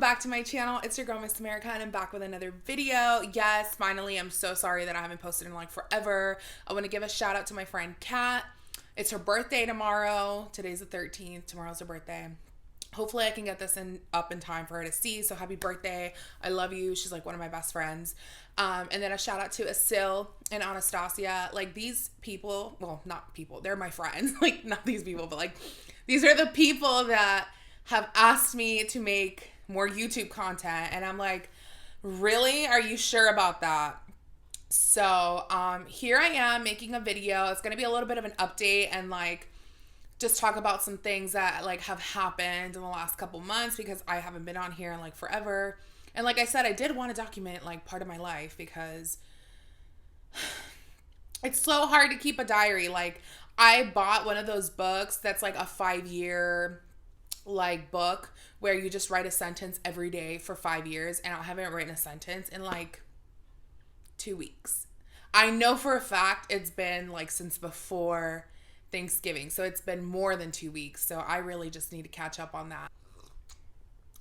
back to my channel. It's your girl, Miss America, and I'm back with another video. Yes, finally, I'm so sorry that I haven't posted in like forever. I want to give a shout out to my friend Kat. It's her birthday tomorrow. Today's the 13th. Tomorrow's her birthday. Hopefully I can get this up in time for her to see. So happy birthday. I love you. She's like one of my best friends. And then a shout out to Asil and Anastasia. Like these people, well, not people, they're my friends. Like not these people, but like these are the people that have asked me to make more YouTube content. And I'm like, really? Are you sure about that? So here I am making a video. It's going to be a little bit of an update and like just talk about some things that like have happened in the last couple months because I haven't been on here in like forever. And like I said, I did want to document like part of my life because it's so hard to keep a diary. Like I bought one of those books that's like a 5-year like book where you just write a sentence every day for 5 years, and I haven't written a sentence in like 2 weeks. I know for a fact it's been like since before Thanksgiving, so it's been more than 2 weeks, so I really just need to catch up on that.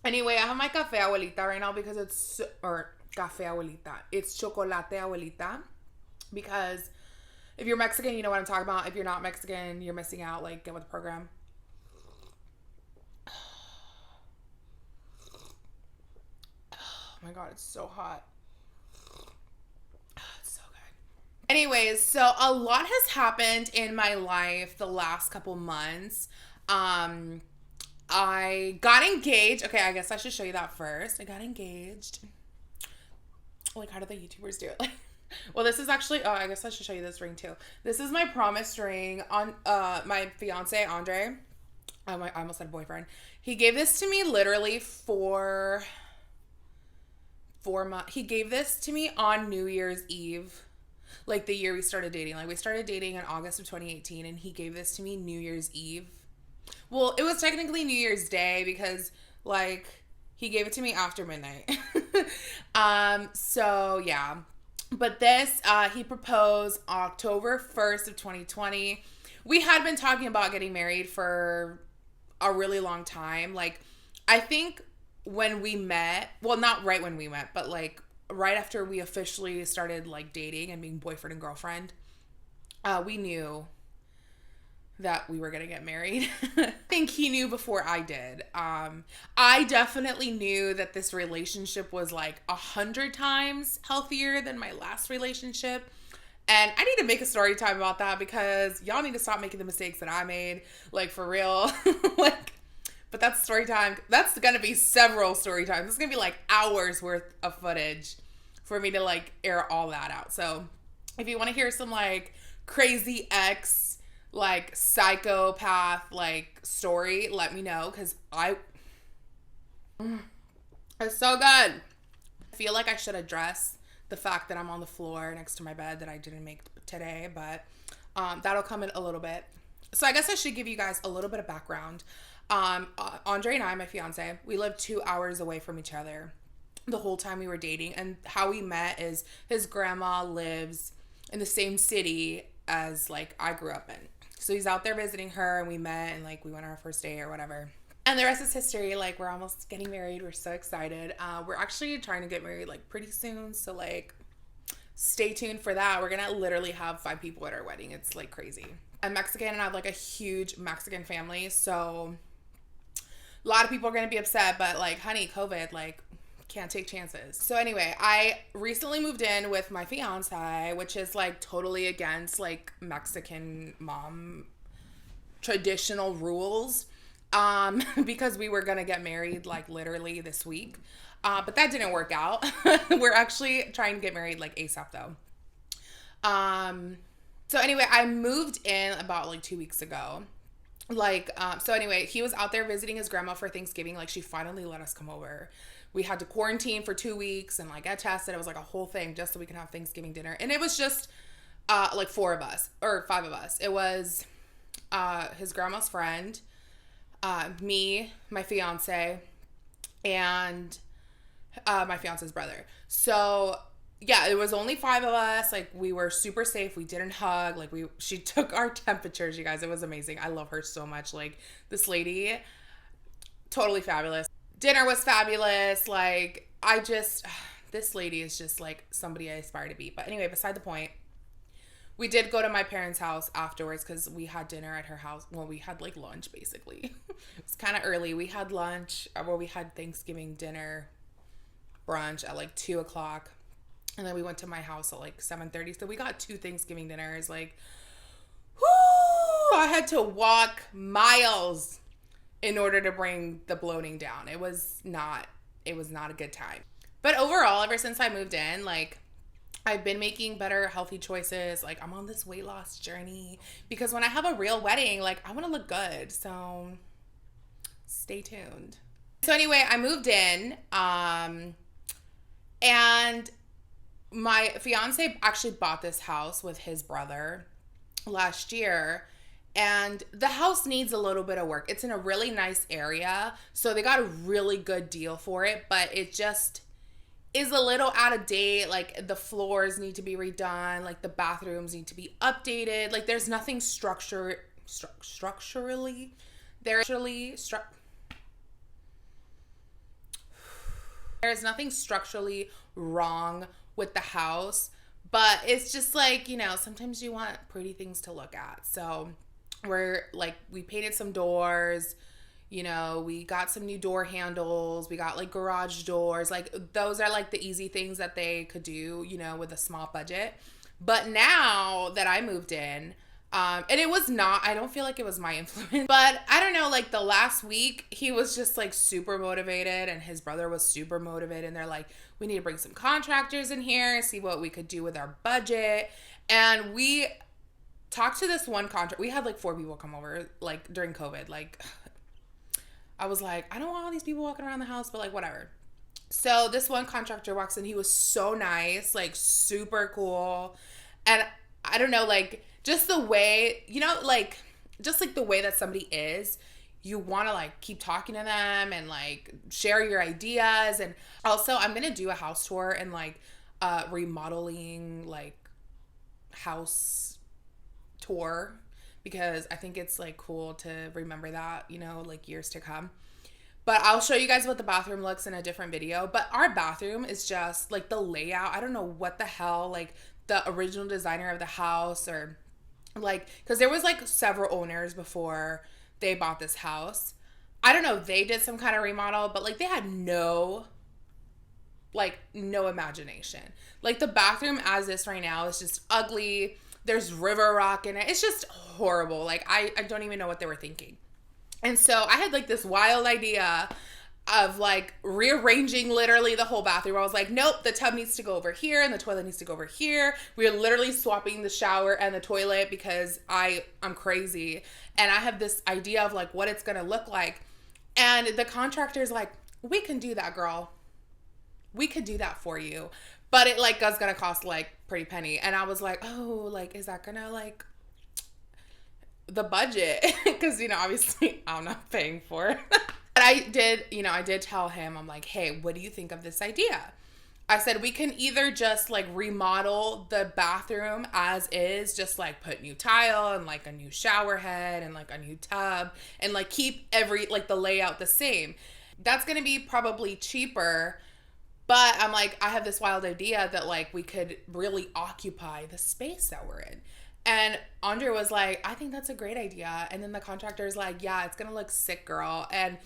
Anyway, I have my café abuelita right now because it's, or café abuelita, it's chocolate abuelita, because if you're Mexican, you know what I'm talking about. If you're not Mexican, you're missing out. Like, get with the program. Oh my god, it's so hot. It's so good. Anyways, so a lot has happened in my life the last couple months. I got engaged. Okay, I guess I should show you that first. I got engaged. Like, how do the YouTubers do it? Like, well, this is actually, oh, I guess I should show you this ring too. This is my promise ring on my fiance, Andre. I almost said boyfriend. He gave this to me literally for 4 months. He gave this to me on New Year's Eve, like the year we started dating. Like we started dating in August of 2018, and he gave this to me New Year's Eve. Well, it was technically New Year's Day because like he gave it to me after midnight. So yeah. But this, he proposed October 1st of 2020. We had been talking about getting married for a really long time. Like, I think when we met, well, not right when we met, but like right after we officially started like dating and being boyfriend and girlfriend, we knew that we were going to get married. I think he knew before I did. I definitely knew that this relationship was like 100 times healthier than my last relationship. And I need to make a story time about that because y'all need to stop making the mistakes that I made. Like, for real. Like, but that's story time. That's going to be several story times. It's going to be like hours worth of footage for me to like air all that out. So if you want to hear some like crazy ex, like psychopath, like story, let me know. Cause it's so good. I feel like I should address the fact that I'm on the floor next to my bed that I didn't make today, but that'll come in a little bit. So I guess I should give you guys a little bit of background. Andre and I, my fiance, we lived 2 hours away from each other the whole time we were dating. And how we met is his grandma lives in the same city as like I grew up in. So he's out there visiting her, and we met, and like we went on our first date or whatever. And the rest is history. Like, we're almost getting married. We're so excited. We're actually trying to get married like pretty soon. So like stay tuned for that. We're going to literally have 5 people at our wedding. It's like crazy. I'm Mexican, and I have like a huge Mexican family. So a lot of people are going to be upset, but like, honey, COVID, like, can't take chances. So anyway, I recently moved in with my fiance, which is like totally against like Mexican mom traditional rules, because we were gonna get married like literally this week, but that didn't work out. We're actually trying to get married like ASAP though. So anyway, I moved in about like 2 weeks ago. Like, so anyway, he was out there visiting his grandma for Thanksgiving. Like, she finally let us come over. We had to quarantine for 2 weeks and like get tested. It was like a whole thing just so we can have Thanksgiving dinner. And it was just like 4 of us or 5 of us. It was his grandma's friend, me, my fiance, and my fiance's brother. So yeah, it was only 5 of us. Like, we were super safe. We didn't hug. Like, she took our temperatures, you guys. It was amazing. I love her so much. Like, this lady, totally fabulous. Dinner was fabulous. Like, this lady is just like somebody I aspire to be. But anyway, beside the point, we did go to my parents' house afterwards because we had dinner at her house. Well, we had like lunch basically. It was kind of early. We had lunch, we had Thanksgiving dinner brunch at like 2:00. And then we went to my house at like 7:30. So we got 2 Thanksgiving dinners. Like, whoo, I had to walk miles in order to bring the bloating down. It was not a good time. But overall, ever since I moved in, like, I've been making better healthy choices. Like, I'm on this weight loss journey because when I have a real wedding, like, I want to look good. So stay tuned. So anyway, I moved in, and my fiance actually bought this house with his brother last year, and the house needs a little bit of work. It's in a really nice area, so they got a really good deal for it, but it just is a little out of date. Like, the floors need to be redone, like the bathrooms need to be updated. Like, there's nothing structurally there's nothing structurally wrong with the house, but it's just like, you know, sometimes you want pretty things to look at. So we painted some doors, you know, we got some new door handles, we got like garage doors. Like, those are like the easy things that they could do, you know, with a small budget. But now that I moved in, and it was not, I don't feel like it was my influence, but I don't know, like the last week, he was just like super motivated and his brother was super motivated, and they're like, we need to bring some contractors in here, see what we could do with our budget. And we talked to this one contractor. We had like 4 people come over, like during COVID. Like, I was like, I don't want all these people walking around the house, but like, whatever. So this one contractor walks in. He was so nice, like super cool. And I don't know, like, just the way, you know, like, just like the way that somebody is, you want to like keep talking to them and like share your ideas. And also, I'm going to do a house tour and like remodeling, like, house tour, because I think it's like cool to remember that, you know, like years to come. But I'll show you guys what the bathroom looks in a different video. But our bathroom is just like the layout. I don't know what the hell, like the original designer of the house, or like, because there was like several owners before they bought this house. I don't know, they did some kind of remodel, but like they had no imagination. Like, the bathroom as is right now is just ugly. There's river rock in it. It's just horrible. Like, I don't even know what they were thinking. And so I had like this wild idea of like rearranging literally the whole bathroom. I was like, nope, the tub needs to go over here and the toilet needs to go over here. We are literally swapping the shower and the toilet because I'm crazy. And I have this idea of like what it's going to look like. And the contractor's like, we can do that, girl. We could do that for you. But it like was going to cost like pretty penny. And I was like, oh, like, is that going to like the budget? Because, you know, obviously I'm not paying for it. But I did tell him, I'm like, hey, what do you think of this idea? I said, we can either just like remodel the bathroom as is, just like put new tile and like a new shower head and like a new tub and like keep the layout the same. That's going to be probably cheaper. But I'm like, I have this wild idea that like we could really occupy the space that we're in. And Andre was like, I think that's a great idea. And then the contractor's like, yeah, it's going to look sick, girl. And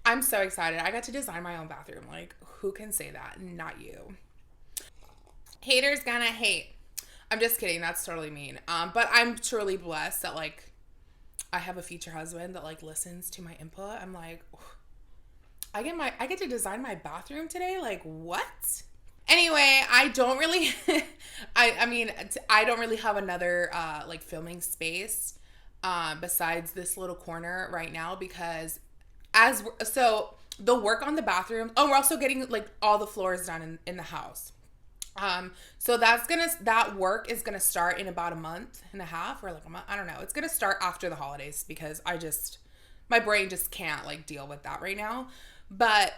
I'm so excited. I got to design my own bathroom. Like, who can say that? Not you. Haters gonna hate. I'm just kidding. That's totally mean. But I'm truly blessed that like I have a future husband that like listens to my input. I'm like, I get to design my bathroom today. Like, what? Anyway, I don't really, I don't really have another like filming space besides this little corner right now, because so the work on the bathroom, we're also getting like all the floors done in the house. So that work is gonna start in about a month and a half, or like a month. I don't know. It's gonna start after the holidays because my brain just can't like deal with that right now. But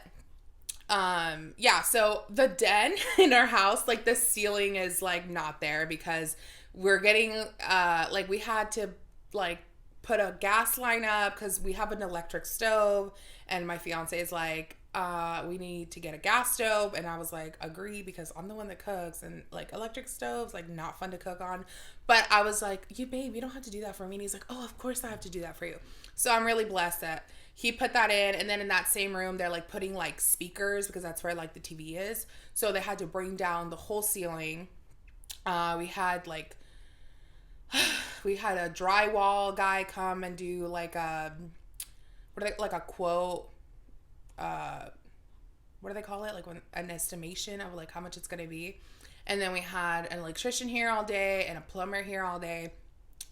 yeah, so the den in our house, like the ceiling is like not there because we're getting like we had to like put a gas line up because we have an electric stove, and my fiance is like, we need to get a gas stove. And I was like, agree, because I'm the one that cooks, and like electric stoves, like not fun to cook on. But I was like, you babe, you don't have to do that for me. And he's like, oh, of course I have to do that for you. So I'm really blessed that he put that in. And then in that same room, they're like putting like speakers, because that's where like the TV is. So they had to bring down the whole ceiling. We had a drywall guy come and do like a quote, what do they call it? Like an estimation of like how much it's gonna be. And then we had an electrician here all day and a plumber here all day.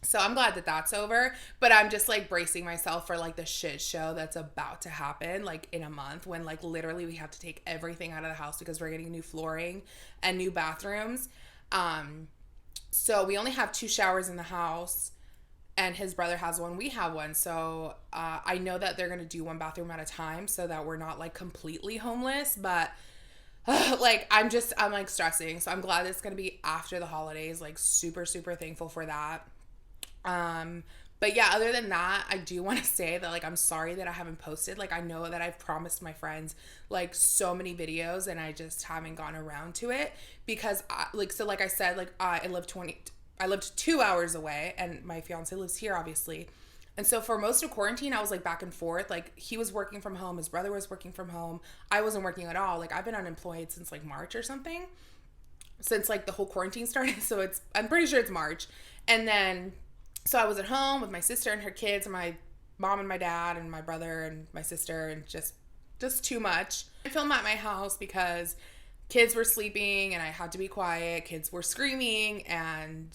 So I'm glad that that's over, but I'm just like bracing myself for like the shit show that's about to happen like in a month, when like literally we have to take everything out of the house because we're getting new flooring and new bathrooms. So we only have 2 showers in the house, and his brother has one, we have one. So I know that they're gonna do one bathroom at a time so that we're not like completely homeless, but like I'm like stressing. So I'm glad it's gonna be after the holidays, like super, super thankful for that. But yeah, other than that, I do want to say that like I'm sorry that I haven't posted. Like I know that I've promised my friends like so many videos, and I just haven't gone around to it because like I said, like I lived 2 hours away, and my fiance lives here obviously. And so for most of quarantine, I was like back and forth. Like he was working from home, his brother was working from home. I wasn't working at all. Like I've been unemployed since like March or something, since like the whole quarantine started. So I'm pretty sure it's March. And then so I was at home with my sister and her kids, and my mom and my dad and my brother and my sister, and just too much. I filmed at my house because kids were sleeping and I had to be quiet. Kids were screaming and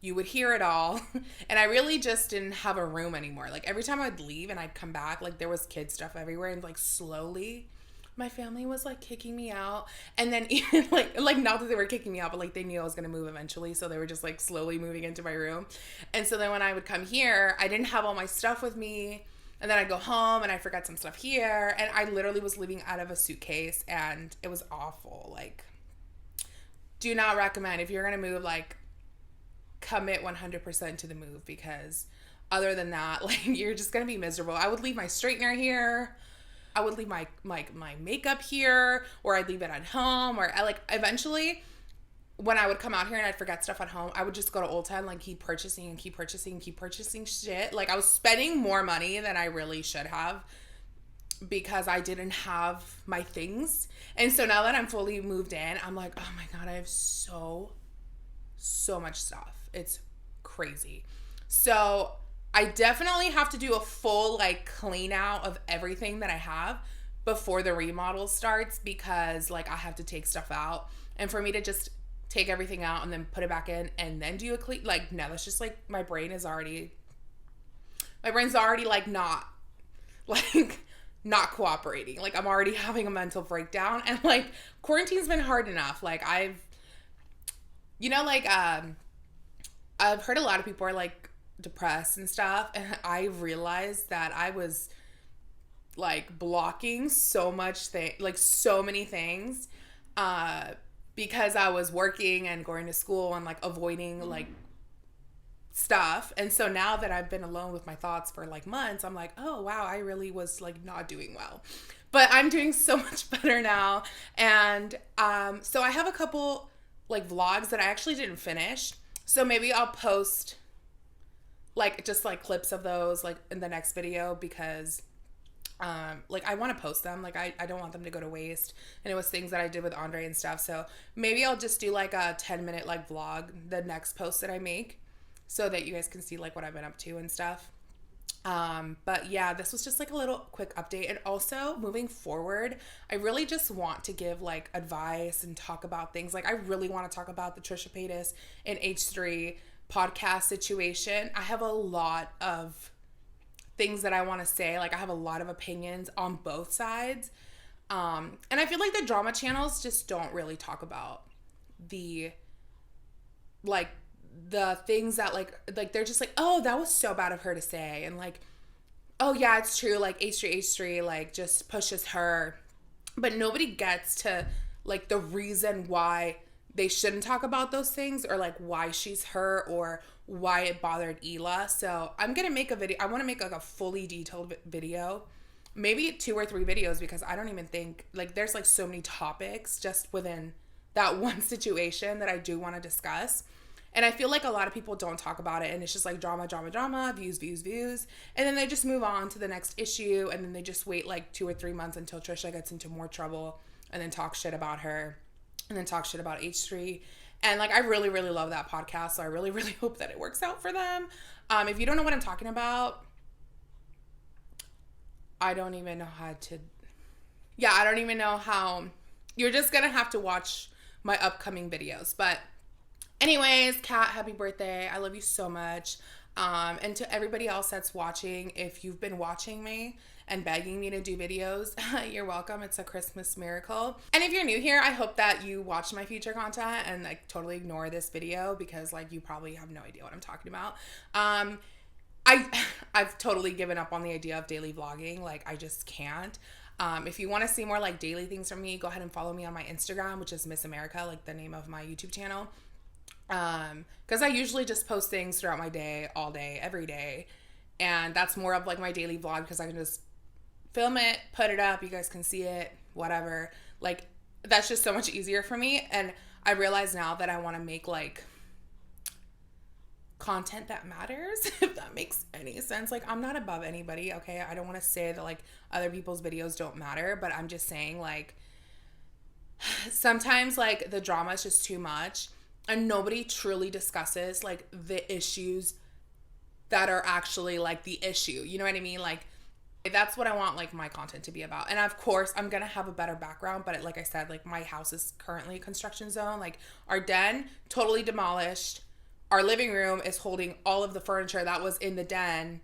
you would hear it all. And I really just didn't have a room anymore. Like every time I'd leave and I'd come back, like there was kid stuff everywhere, and like slowly my family was like kicking me out. And then even like not that they were kicking me out, but like they knew I was gonna move eventually, so they were just like slowly moving into my room. And so then when I would come here, I didn't have all my stuff with me, and then I'd go home and I forgot some stuff here, and I literally was living out of a suitcase, and it was awful. Like, do not recommend. If you're gonna move, like commit 100% to the move, because other than that, like you're just gonna be miserable. I would leave my straightener here, I would leave my makeup here, or I'd leave it at home, or I like eventually when I would come out here and I'd forget stuff at home, I would just go to Old Town, like keep purchasing shit. Like I was spending more money than I really should have because I didn't have my things. And so now that I'm fully moved in, I'm like, oh my God, I have so much stuff. It's crazy. So I definitely have to do a full like clean out of everything that I have before the remodel starts, because like I have to take stuff out, and for me to just take everything out and then put it back in and then do a clean, like no, that's just like my brain's already like not cooperating. Like I'm already having a mental breakdown, and like quarantine's been hard enough. Like I've heard a lot of people are like depressed and stuff, and I realized that I was like blocking so many things because I was working and going to school and like avoiding like stuff. And so now that I've been alone with my thoughts for like months, I'm like, oh wow, I really was like not doing well, but I'm doing so much better now. And so I have a couple like vlogs that I actually didn't finish, so maybe I'll post like just like clips of those like in the next video, because like I want to post them. Like I don't want them to go to waste, and it was things that I did with Andre and stuff. So maybe I'll just do like a 10-minute like vlog the next post that I make, so that you guys can see like what I've been up to and stuff. But yeah, this was just like a little quick update. And also moving forward, I really just want to give like advice and talk about things. Like I really want to talk about the Trisha Paytas and H3 podcast situation. I have a lot of things that I want to say. Like I have a lot of opinions on both sides. And I feel like the drama channels just don't really talk about the things that like they're just like, oh, that was so bad of her to say, and like, oh yeah, it's true, like H3 like just pushes her, but nobody gets to like the reason why they shouldn't talk about those things, or like why she's her, or why it bothered Ela. So I'm gonna make a video. I want to make like a fully detailed video, maybe 2 or 3 videos, because I don't even think, like, there's like so many topics just within that one situation that I do want to discuss. And I feel like a lot of people don't talk about it, and it's just like drama, drama, drama, views, views, views. And then they just move on to the next issue, and then they just wait like 2 or 3 months until Trisha gets into more trouble, and then talk shit about her, and then talk shit about H3. And like, I really, really love that podcast, so I really, really hope that it works out for them. If you don't know what I'm talking about, I don't even know how to... Yeah, I don't even know how... You're just gonna have to watch my upcoming videos. But anyways, Kat, happy birthday. I love you so much. And to everybody else that's watching, if you've been watching me and begging me to do videos, you're welcome. It's a Christmas miracle. And if you're new here, I hope that you watch my future content and like totally ignore this video, because like you probably have no idea what I'm talking about. I've totally given up on the idea of daily vlogging. Like, I just can't. If you want to see more like daily things from me, go ahead and follow me on my Instagram, which is MissaAmerica, like the name of my YouTube channel. Because I usually just post things throughout my day, all day, every day. And that's more of like my daily vlog, because I can just film it, put it up, you guys can see it, whatever. Like, that's just so much easier for me. And I realize now that I want to make like content that matters, if that makes any sense. Like, I'm not above anybody, okay? I don't want to say that like other people's videos don't matter, but I'm just saying like sometimes like the drama is just too much, and nobody truly discusses like the issues that are actually like the issue. You know what I mean? Like, that's what I want like my content to be about. And of course I'm gonna have a better background, but like I said, like my house is currently a construction zone. Like, our den totally demolished. Our living room is holding all of the furniture that was in the den.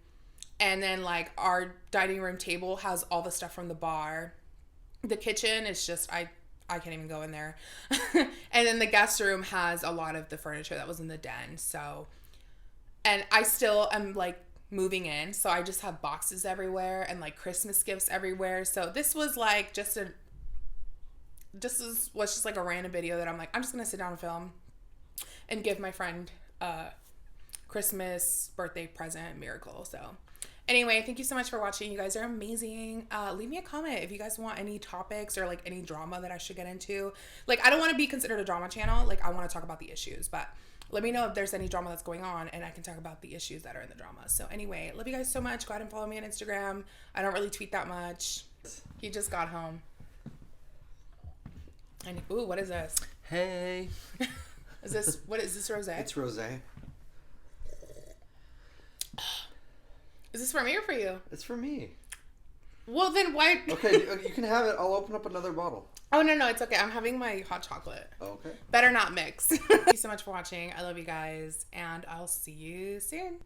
And then like our dining room table has all the stuff from the bar. The kitchen is just, I can't even go in there. And then the guest room has a lot of the furniture that was in the den. So, and I still am like moving in, so I just have boxes everywhere and like Christmas gifts everywhere. So this was like was just like a random video that I'm like, I'm just gonna sit down and film and give my friend Christmas birthday present miracle. So anyway, thank you so much for watching. You guys are amazing. Leave me a comment if you guys want any topics or like any drama that I should get into. Like, I don't want to be considered a drama channel. Like, I want to talk about the issues, but let me know if there's any drama that's going on, and I can talk about the issues that are in the drama. So anyway, love you guys so much. Go ahead and follow me on Instagram. I don't really tweet that much. He just got home. And ooh, what is this? Hey. Is this rosé? It's rosé. Is this for me or for you? It's for me. Well, then why? Okay, you can have it. I'll open up another bottle. Oh, no, it's okay. I'm having my hot chocolate. Okay. Better not mix. Thank you so much for watching. I love you guys, and I'll see you soon.